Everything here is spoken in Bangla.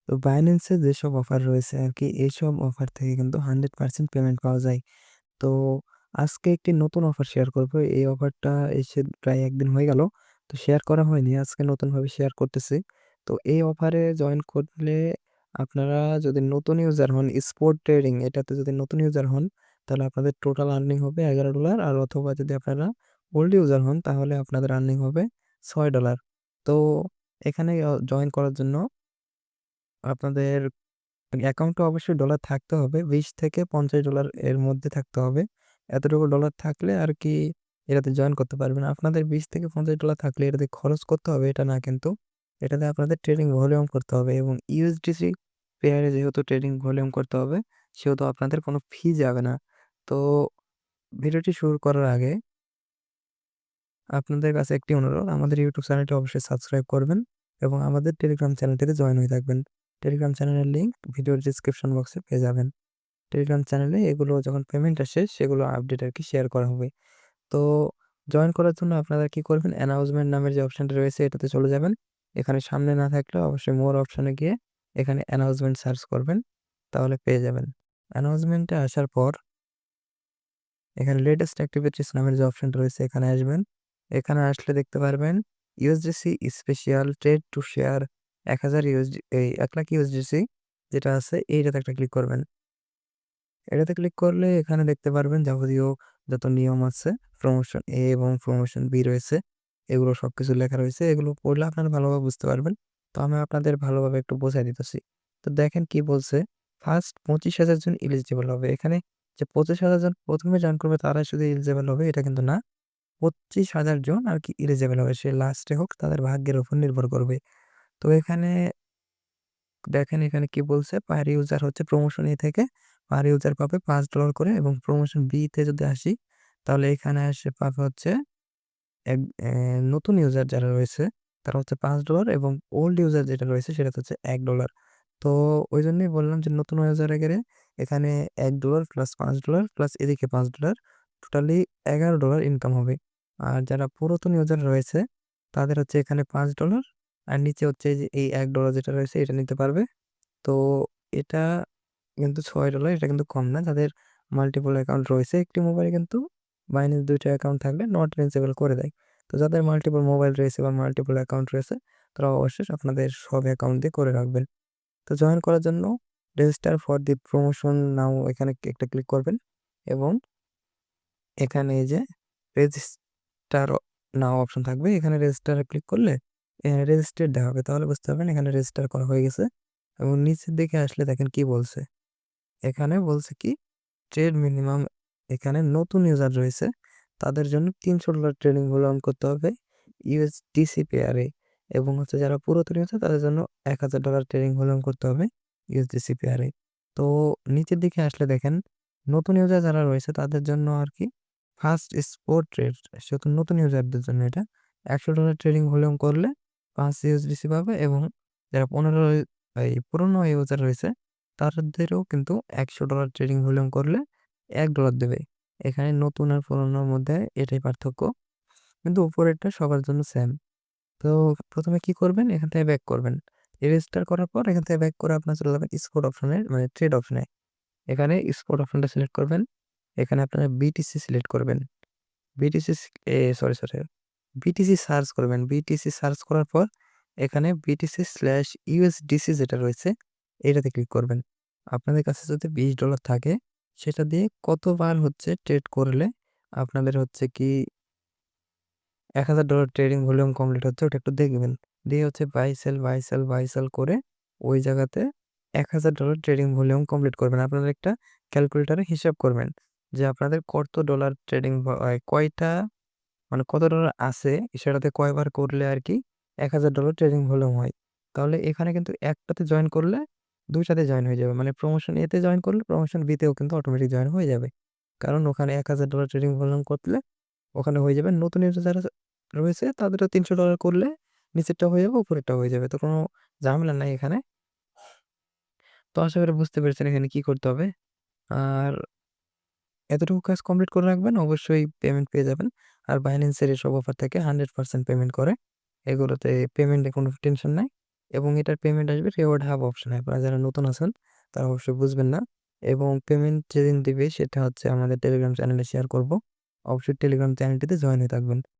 তো Binance এ যেসব অফার রয়েছে আরকি, এইসব অফার থেকে কিন্তু 100% পেমেন্ট পাওয়া যায়। তো আজকে একটি নতুন অফার শেয়ার করব। এই অফারটা এসে প্রায় ১ দিন হয়ে গেল। তো শেয়ার করা হয়নি। আজকে নতুনভাবে শেয়ার করতেছি। তো এই অফারে জয়েন করলে আপনারা যদি নতুন ইউজার হন, স্পট ট্রেডিং এটাতে যদি নতুন ইউজার হন, তাহলে আপনাদের টোটাল আর্নিং হবে $11 আর অথবা যদি আপনারা ওল্ড ইউজার হন, তাহলে আপনাদের আর্নিং হবে $6। তো এখানে জয়েন করার জন্য আপনাদের অ্যাকাউন্টে অবশ্যই ডলার থাকতে হবে। ২০ থেকে $50 এর মধ্যে থাকতে হবে। এতটুকু ডলার থাকলে আরকি এটাতে জয়েন করতে পারবেন। আপনাদের ২০ থেকে $50 থাকলে এটাতে খরচ করতে হবে এটা না কিন্তু। এটাতে আপনাদের ট্রেডিং ভলিউম করতে হবে এবং ইউএসডিসি পেয়ারে যেহেতু ট্রেডিং ভলিউম করতে হবে, সেহেতু আপনাদের কোনো ফি যাবে না। তো ভিডিওটি শুরু করার আগে আপনাদের কাছে একটি অনুরোধ, আমাদের ইউটিউব চ্যানেলটি অবশ্যই সাবস্ক্রাইব করবেন এবং আমাদের টেলিগ্রাম চ্যানেলটিতে জয়েন হয়ে থাকবেন। টেলিগ্রাম চ্যানেলের লিঙ্ক ভিডিওর ডেসক্রিপশন বক্সে পেয়ে যাবেন। টেলিগ্রাম চ্যানেলে এগুলো যখন পেমেন্ট আসে সেগুলো আপডেট আরকি শেয়ার করা হবে। তো জয়েন করার জন্য আপনারা কি করবেন? অ্যানাউন্সমেন্ট নামের যে অপশনটা রয়েছে এটাতে চলে যাবেন। এখানে সামনে না থাকলে অবশ্যই মোর অপশনে গিয়ে এখানে অ্যানাউন্সমেন্ট সার্চ করবেন। তাহলে পেয়ে যাবেন। অ্যানাউন্সমেন্টে আসার পর এখানে লেটেস্ট অ্যাক্টিভিটিস নামের যে অপশনটা রয়েছে এখানে আসবেন। এখানে আসলে দেখতে পারবেন USDC special trade to share ১,০০০ ১,০০,০০০ USDC যেটা আছে এইটাতে একটা ক্লিক করবেন। এটাতে ক্লিক করলে এখানে দেখতে পারবেন যাবতীয় যত নিয়ম আছে, প্রমোশন এ এবং প্রমোশন বি রয়েছে। এগুলো সবকিছু লেখা রয়েছে। এগুলো পড়লে আপনারা ভালোভাবে বুঝতে পারবেন। তো আমি আপনাদের ভালোভাবে একটু বোঝায় দিতেছি। তো দেখেন কি বলছে, ফার্স্ট ২৫,০০০ জন এলিজিবল হবে। এখানে যে ২৫,০০০ জন ১ম এ জয়েন করবে তারাই শুধু এলিজিবল হবে এটা কিন্তু না। ২৫,০০০ জন আরকি এলিজিবল হবে। সে লাস্টে হোক তাদের ভাগ্যের উপর নির্ভর করবে। তো এখানে দেখেন এখানে কি বলছে, পার ইউজার হচ্ছে প্রমোশন এ থেকে পার ইউজার পাবে $5 করে এবং প্রমোশন বি তে যদি আসি, তাহলে এখানে আসে পাবে হচ্ছে এক নতুন ইউজার যারা রয়েছে তারা হচ্ছে $5 এবং ওল্ড ইউজার যেটা রয়েছে সেটা হচ্ছে $1। তো ঐজন্যই বললাম যে নতুন ইউজারে গেলে এখানে $1 প্লাস $5 প্লাস এদিকে $5 টোটালি $11 ইনকাম হবে। আর যারা পুরাতন ইউজার রয়েছে তাদের হচ্ছে এখানে $5 আর নিচে হচ্ছে এই যে এই $1 যেটা রয়েছে এটা নিতে পারবে। তো এটা কিন্তু $6 এটা কিন্তু কম না। যাদের মাল্টিপল অ্যাকাউন্ট রয়েছে একটি মোবাইলে কিন্তু Binance ২ টা অ্যাকাউন্ট থাকলে নট রিচেবল করে দেয়। তো যাদের মাল্টিপল মোবাইল রয়েছে বা মাল্টিপল অ্যাকাউন্ট রয়েছে তারা অবশ্যই আপনাদের সব অ্যাকাউন্ট দিয়ে করে রাখবেন। তো জয়েন করার জন্য রেজিস্টার ফর দি প্রমোশন নাও এখানে একটা ক্লিক করবেন এবং এখানে এই যে রেজিস্টার নাও অপশন থাকবে। এখানে রেজিস্টারে ক্লিক করলে রেজিস্টার্ড দেখাবে। তাহলে বুঝতে পারবেন এখানে রেজিস্টার করা হয়ে গেছে এবং নিচের দিকে আসলে দেখেন কি বলছে। এখানে বলছে কি ট্রেড মিনিমাম এখানে নতুন ইউজার রয়েছে তাদের জন্য $300 ট্রেডিং ভলিউম করতে হবে ইউএসডিসি পেয়ারে এবং হচ্ছে যারা পুরাতন ইউজার তাদের জন্য $১,০০০ ট্রেডিং ভলিউম করতে হবে ইউএসডিসি পেয়ারে। তো নিচের দিকে আসলে দেখেন নতুন ইউজার যারা রয়েছে তাদের জন্য আর কি ফার্স্ট স্পট ট্রেড সেহেতু নতুন ইউজারদের জন্য এটা $১০০ ট্রেডিং ভলিউম করলে ৫ ইউএসডিসি পাবে এবং যারা ১৫ এই পুরনো ইউজার রয়েছে তাদেরও কিন্তু $১০০ ট্রেডিং ভলিউম করলে $১ দেবে। এখানে নতুন আর পুরনোর মধ্যে এটাই পার্থক্য। কিন্তু উপরেরটা সবার জন্য সেম। তো ১ম এ কি করবেন? এখান থেকে ব্যাক করবেন। রেজিস্টার করার পর এখান থেকে ব্যাক করে আপনারা চলে যাবেন স্পট অপশনে মানে ট্রেড অপশনে। এখানে স্পট অপশনটা সিলেক্ট করবেন। এখানে আপনারা বিটিসি সিলেক্ট করবেন। বিটিসি সরি বিটিসি সার্চ করবেন। বিটিসি সার্চ করার পর এখানে BTC/USDC যেটা রয়েছে এটাতে ক্লিক করবেন। আপনাদের কাছে যদি $20 থাকে সেটা দিয়ে কতবার হচ্ছে ট্রেড করলে আপনাদের হচ্ছে কি $১,০০০ ট্রেডিং ভলিউম কমপ্লিট হচ্ছে ওটা একটু দেখবেন। দিয়ে হচ্ছে বাই সেল করে ওই জায়গাতে $১,০০০ ট্রেডিং ভলিউম কমপ্লিট করবেন। আপনারা একটা ক্যালকুলেটরে হিসাব করবেন যে আপনাদের কত ডলার ট্রেডিং কয়টা মানে কত ডলার আছে সেটাতে কয়বার করলে আরকি $১,০০০ ট্রেডিং ভলিউম হয়। তাহলে এখানে কিন্তু একটাতে জয়েন করলে ২ টাতে জয়েন হয়ে যাবে। মানে প্রমোশন এ তে জয়েন করলে প্রমোশন বি তেও কিন্তু অটোমেটিক জয়েন হয়ে যাবে। কারণ ওখানে $১,০০০ ট্রেডিং ভলিউম করলে ওখানে হয়ে যাবে। নতুন ইউজার যারা রয়েছে তাদেরও $৩০০ করলে নিচেরটা হয়ে যাবে, উপরেরটা হয়ে যাবে। তো কোনো ঝামেলা নাই এখানে। তো আশা করি বুঝতে পেরেছেন এখানে কি করতে হবে। আর এতটুকু কাজ কমপ্লিট করে রাখবেন, অবশ্যই পেমেন্ট পেয়ে যাবেন। আর Binance এর এসব অফার থেকে 100% পেমেন্ট করে। এগুলোতে পেমেন্টে কোনো টেনশন নাই। এবং এটার পেমেন্ট আসবে রিওয়ার্ড হাব অপশনে। আপনারা যারা নতুন আছেন তারা অবশ্যই বুঝবেন না, এবং পেমেন্ট যেদিন দিবে সেটা হচ্ছে আমাদের টেলিগ্রাম চ্যানেলে শেয়ার করব। অবশ্যই টেলিগ্রাম চ্যানেলটিতে জয়েন হয়ে থাকবেন।